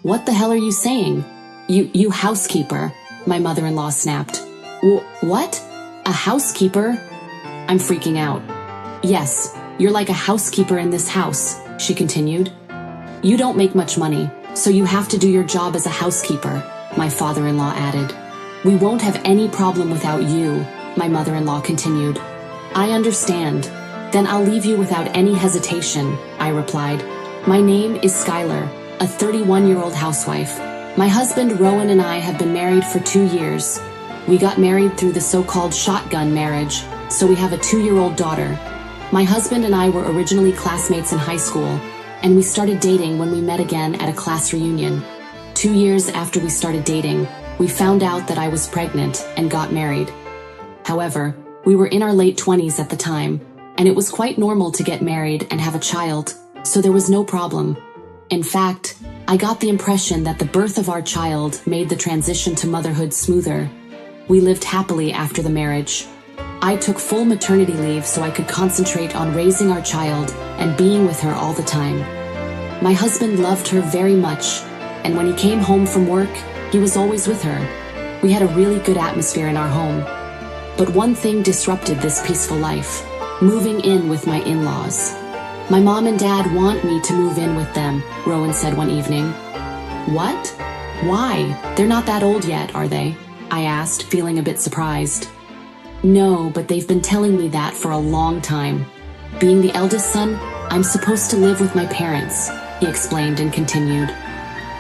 What the hell are you saying? You housekeeper, my mother-in-law snapped. What? A housekeeper? I'm freaking out. Yes, you're like a housekeeper in this house, she continued. You don't make much money, so you have to do your job as a housekeeper, my father-in-law added. We won't have any problem without you, my mother-in-law continued. I understand. Then I'll leave you without any hesitation, I replied. My name is Skylar, a 31-year-old housewife. My husband Rowan and I have been married for 2 years. We got married through the so-called shotgun marriage, so we have a 2-year-old daughter. My husband and I were originally classmates in high school, and we started dating when we met again at a class reunion. 2 years after we started dating, we found out that I was pregnant and got married. However, we were in our late 20s at the time, and it was quite normal to get married and have a child, so there was no problem. In fact, I got the impression that the birth of our child made the transition to motherhood smoother. We lived happily after the marriage. I took full maternity leave so I could concentrate on raising our child and being with her all the time. My husband loved her very much, and when he came home from work, he was always with her. We had a really good atmosphere in our home. But one thing disrupted this peaceful life: moving in with my in-laws. My mom and dad want me to move in with them, Rowan said one evening. What? Why? They're not that old yet, are they? I asked, feeling a bit surprised. No, but they've been telling me that for a long time. Being the eldest son, I'm supposed to live with my parents, he explained and continued.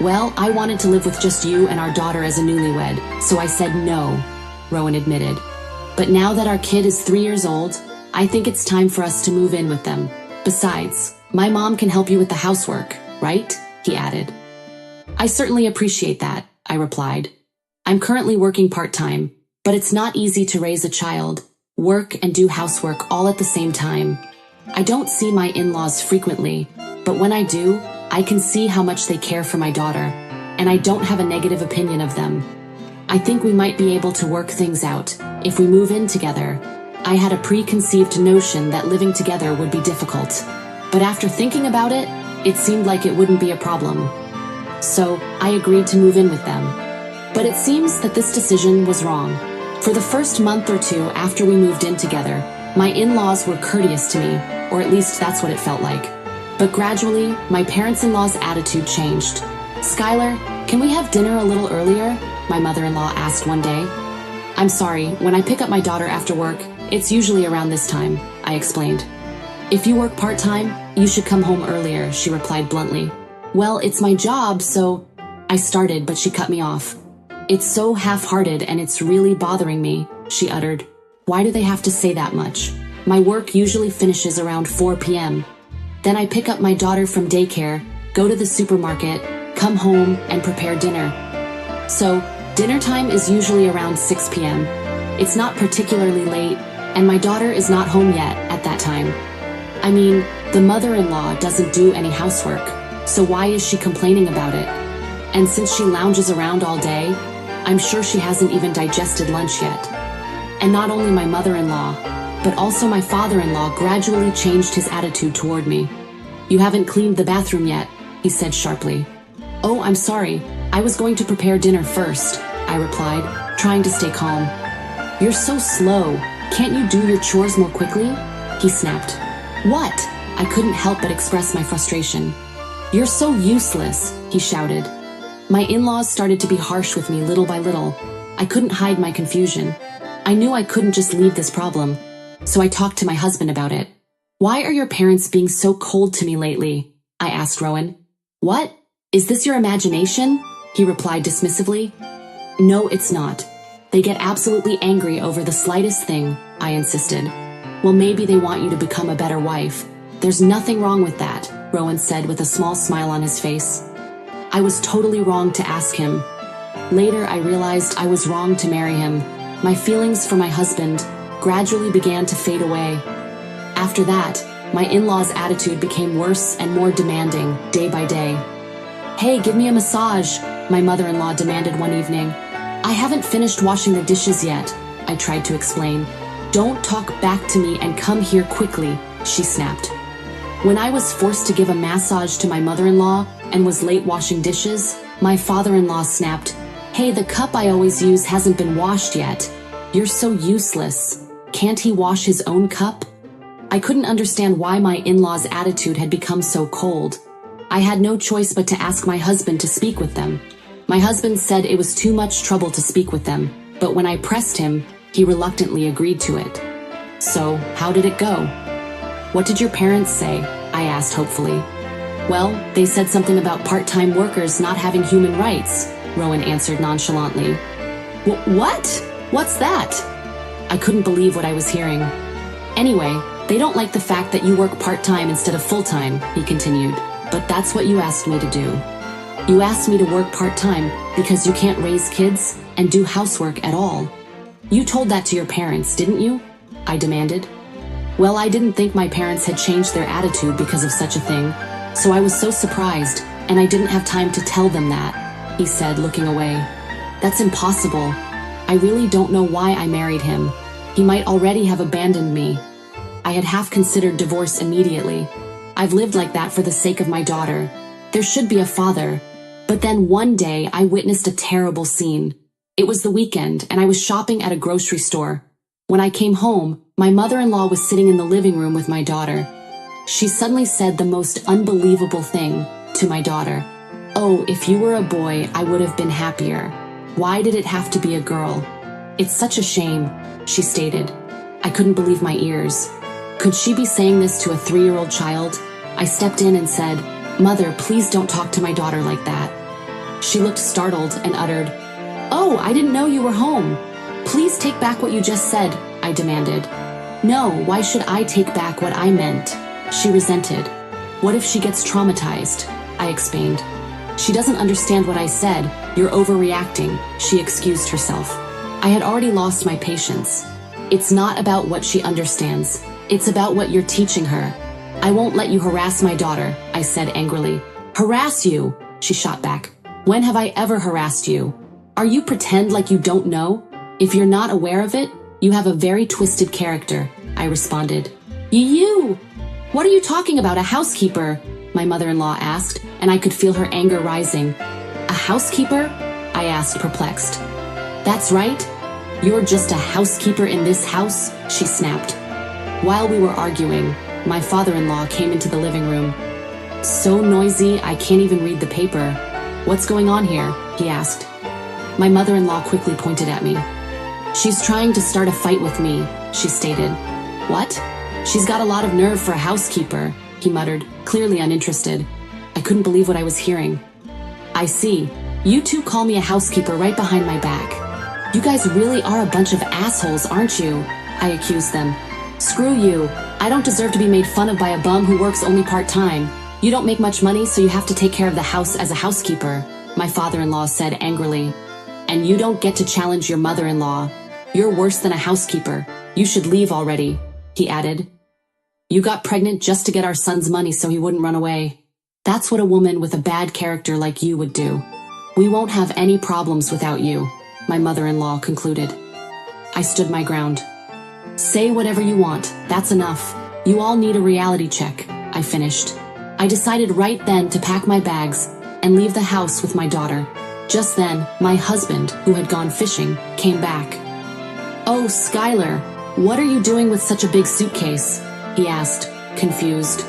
Well, I wanted to live with just you and our daughter as a newlywed, so I said no, Rowan admitted. But now that our kid is 3 years old, I think it's time for us to move in with them. Besides, my mom can help you with the housework, right? He added. I certainly appreciate that, I replied. I'm currently working part-time, but it's not easy to raise a child, work and do housework all at the same time. I don't see my in-laws frequently, but when I do, I can see how much they care for my daughter, and I don't have a negative opinion of them. I think we might be able to work things out if we move in together. I had a preconceived notion that living together would be difficult, but after thinking about it, it seemed like it wouldn't be a problem. So I agreed to move in with them. But it seems that this decision was wrong. For the first month or two after we moved in together, my in-laws were courteous to me, or at least that's what it felt like. But gradually, my parents-in-law's attitude changed. Skylar, can we have dinner a little earlier? My mother-in-law asked one day. I'm sorry, when I pick up my daughter after work, it's usually around this time, I explained. If you work part-time, you should come home earlier, she replied bluntly. Well, it's my job, so... I started, but she cut me off. It's so half-hearted and it's really bothering me, she uttered. Why do they have to say that much? My work usually finishes around 4 p.m. Then I pick up my daughter from daycare, go to the supermarket, come home, and prepare dinner. So, dinner time is usually around 6 p.m. It's not particularly late, and my daughter is not home yet at that time. I mean, the mother-in-law doesn't do any housework, so why is she complaining about it? And since she lounges around all day, I'm sure she hasn't even digested lunch yet. And not only my mother-in-law, but also my father-in-law gradually changed his attitude toward me. You haven't cleaned the bathroom yet, he said sharply. Oh, I'm sorry, I was going to prepare dinner first, I replied, trying to stay calm. You're so slow, can't you do your chores more quickly? He snapped. What? I couldn't help but express my frustration. You're so useless, he shouted. My in-laws started to be harsh with me little by little. I couldn't hide my confusion. I knew I couldn't just leave this problem, so I talked to my husband about it. Why are your parents being so cold to me lately? I asked Rowan. What? Is this your imagination? He replied dismissively. No, it's not. They get absolutely angry over the slightest thing, I insisted. Well, maybe they want you to become a better wife. There's nothing wrong with that, Rowan said with a small smile on his face. I was totally wrong to ask him. Later, I realized I was wrong to marry him. My feelings for my husband gradually began to fade away. After that, my in-laws' attitude became worse and more demanding day by day. Hey, give me a massage, my mother-in-law demanded one evening. I haven't finished washing the dishes yet, I tried to explain. Don't talk back to me and come here quickly, she snapped. When I was forced to give a massage to my mother-in-law and was late washing dishes, My father-in-law snapped, "Hey, the cup I always use hasn't been washed yet. You're so useless. Can't he wash his own cup?" I couldn't understand why my in-laws' attitude had become so cold. I had no choice but to ask my husband to speak with them. My husband said it was too much trouble to speak with them, but when I pressed him, he reluctantly agreed to it. "So, how did it go?" "What did your parents say?" I asked hopefully. "Well, they said something about part-time workers not having human rights," Rowan answered nonchalantly. What? What's that?" I couldn't believe what I was hearing. "Anyway, they don't like the fact that you work part-time instead of full-time," he continued. "But that's what you asked me to do. You asked me to work part-time because you can't raise kids and do housework at all. You told that to your parents, didn't you?" I demanded. Well, I didn't think my parents had changed their attitude because of such a thing, so I was so surprised, and I didn't have time to tell them that, he said, looking away. "That's impossible. I really don't know why I married him. He might already have abandoned me. I had half considered divorce immediately. I've lived like that for the sake of my daughter. There should be a father. But then one day I witnessed a terrible scene. It was the weekend, and I was shopping at a grocery store. When I came home, my mother-in-law was sitting in the living room with my daughter. She suddenly said the most unbelievable thing to my daughter. "Oh, if you were a boy, I would have been happier. Why did it have to be a girl? It's such a shame," she stated. I couldn't believe my ears. Could she be saying this to a 3-year-old child? I stepped in and said, "Mother, please don't talk to my daughter like that." She looked startled and uttered, "Oh, I didn't know you were home. Please take back what you just said," I demanded. "No, why should I take back what I meant?" She resented. "What if she gets traumatized?" I explained. "She doesn't understand what I said. You're overreacting," she excused herself. I had already lost my patience. "It's not about what she understands. It's about what you're teaching her. I won't let you harass my daughter," I said angrily. "Harass you?" she shot back. "When have I ever harassed you? Are you pretend like you don't know? If you're not aware of it, you have a very twisted character," I responded. You! What are you talking about, a housekeeper?" my mother-in-law asked, and I could feel her anger rising. "A housekeeper?" I asked, perplexed. "That's right. You're just a housekeeper in this house," she snapped. While we were arguing, my father-in-law came into the living room. "So noisy, I can't even read the paper. What's going on here?" he asked. My mother-in-law quickly pointed at me. "She's trying to start a fight with me," she stated. "What? She's got a lot of nerve for a housekeeper," he muttered, clearly uninterested. I couldn't believe what I was hearing. "I see. You two call me a housekeeper right behind my back. You guys really are a bunch of assholes, aren't you?" I accused them. "Screw you. I don't deserve to be made fun of by a bum who works only part-time. You don't make much money, so you have to take care of the house as a housekeeper," my father-in-law said angrily. "And you don't get to challenge your mother-in-law. You're worse than a housekeeper. You should leave already," he added. "You got pregnant just to get our son's money so he wouldn't run away. That's what a woman with a bad character like you would do. We won't have any problems without you," my mother-in-law concluded. I stood my ground. "Say whatever you want, that's enough. You all need a reality check," I finished. I decided right then to pack my bags and leave the house with my daughter. Just then, my husband, who had gone fishing, came back. "Oh, Skylar, what are you doing with such a big suitcase?" he asked, confused.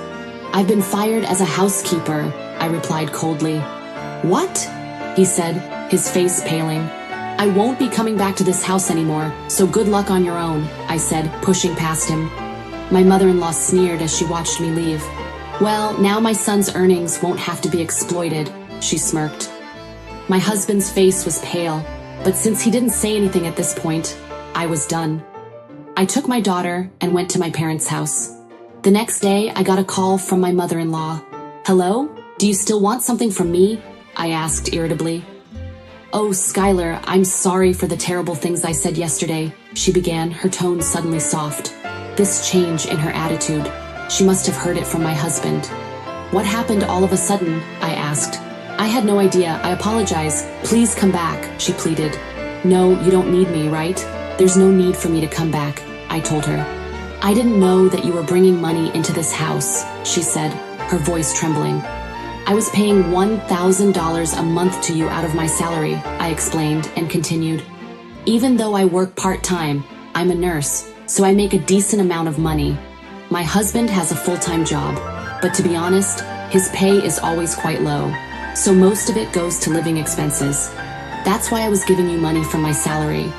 "I've been fired as a housekeeper," I replied coldly. "What?" he said, his face paling. "I won't be coming back to this house anymore, so good luck on your own," I said, pushing past him. My mother-in-law sneered as she watched me leave. "Well, now my son's earnings won't have to be exploited," she smirked. My husband's face was pale, but since he didn't say anything at this point, I was done. I took my daughter and went to my parents' house. The next day, I got a call from my mother-in-law. "Hello? Do you still want something from me?" I asked irritably. "Oh, Skylar, I'm sorry for the terrible things I said yesterday," she began, her tone suddenly soft. This change in her attitude, she must have heard it from my husband. "What happened all of a sudden?" I asked. "I had no idea. I apologize. Please come back," she pleaded. "No, you don't need me, right? There's no need for me to come back," I told her. "I didn't know that you were bringing money into this house," she said, her voice trembling. I was paying $1,000 a month to you out of my salary, I explained and continued. Even though I work part-time, I'm a nurse, so I make a decent amount of money. My husband has a full-time job, but to be honest, his pay is always quite low, so most of it goes to living expenses. That's why I was giving you money from my salary.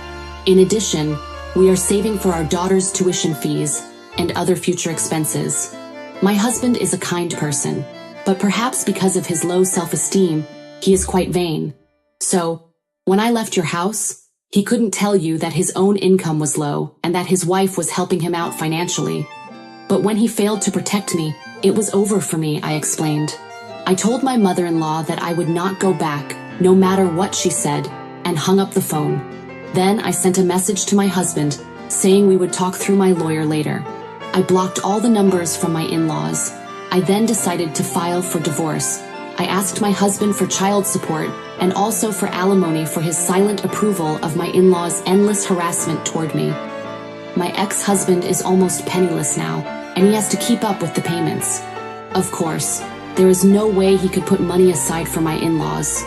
In addition, we are saving for our daughter's tuition fees and other future expenses. My husband is a kind person, but perhaps because of his low self-esteem, he is quite vain. So, when I left your house, he couldn't tell you that his own income was low and that his wife was helping him out financially. But when he failed to protect me, it was over for me, I explained. I told my mother-in-law that I would not go back, no matter what she said, and hung up the phone. Then I sent a message to my husband, saying we would talk through my lawyer later. I blocked all the numbers from my in-laws. I then decided to file for divorce. I asked my husband for child support and also for alimony for his silent approval of my in-laws' endless harassment toward me. My ex-husband is almost penniless now, and he has to keep up with the payments. Of course, there is no way he could put money aside for my in-laws.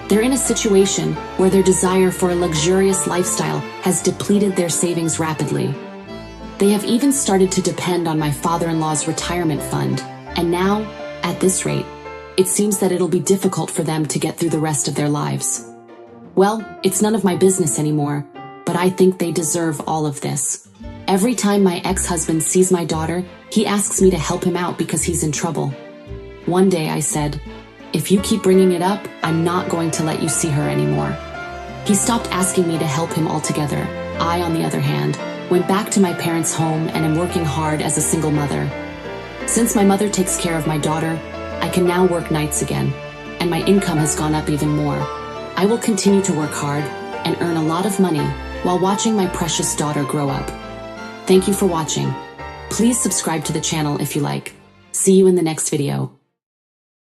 They're in a situation where their desire for a luxurious lifestyle has depleted their savings rapidly. They have even started to depend on my father-in-law's retirement fund, and now, at this rate, it seems that it'll be difficult for them to get through the rest of their lives. Well, it's none of my business anymore, but I think they deserve all of this. Every time my ex-husband sees my daughter, he asks me to help him out because he's in trouble. One day I said, "If you keep bringing it up, I'm not going to let you see her anymore." He stopped asking me to help him altogether. I, on the other hand, went back to my parents' home and am working hard as a single mother. Since my mother takes care of my daughter, I can now work nights again, and my income has gone up even more. I will continue to work hard and earn a lot of money while watching my precious daughter grow up. Thank you for watching. Please subscribe to the channel if you like. See you in the next video.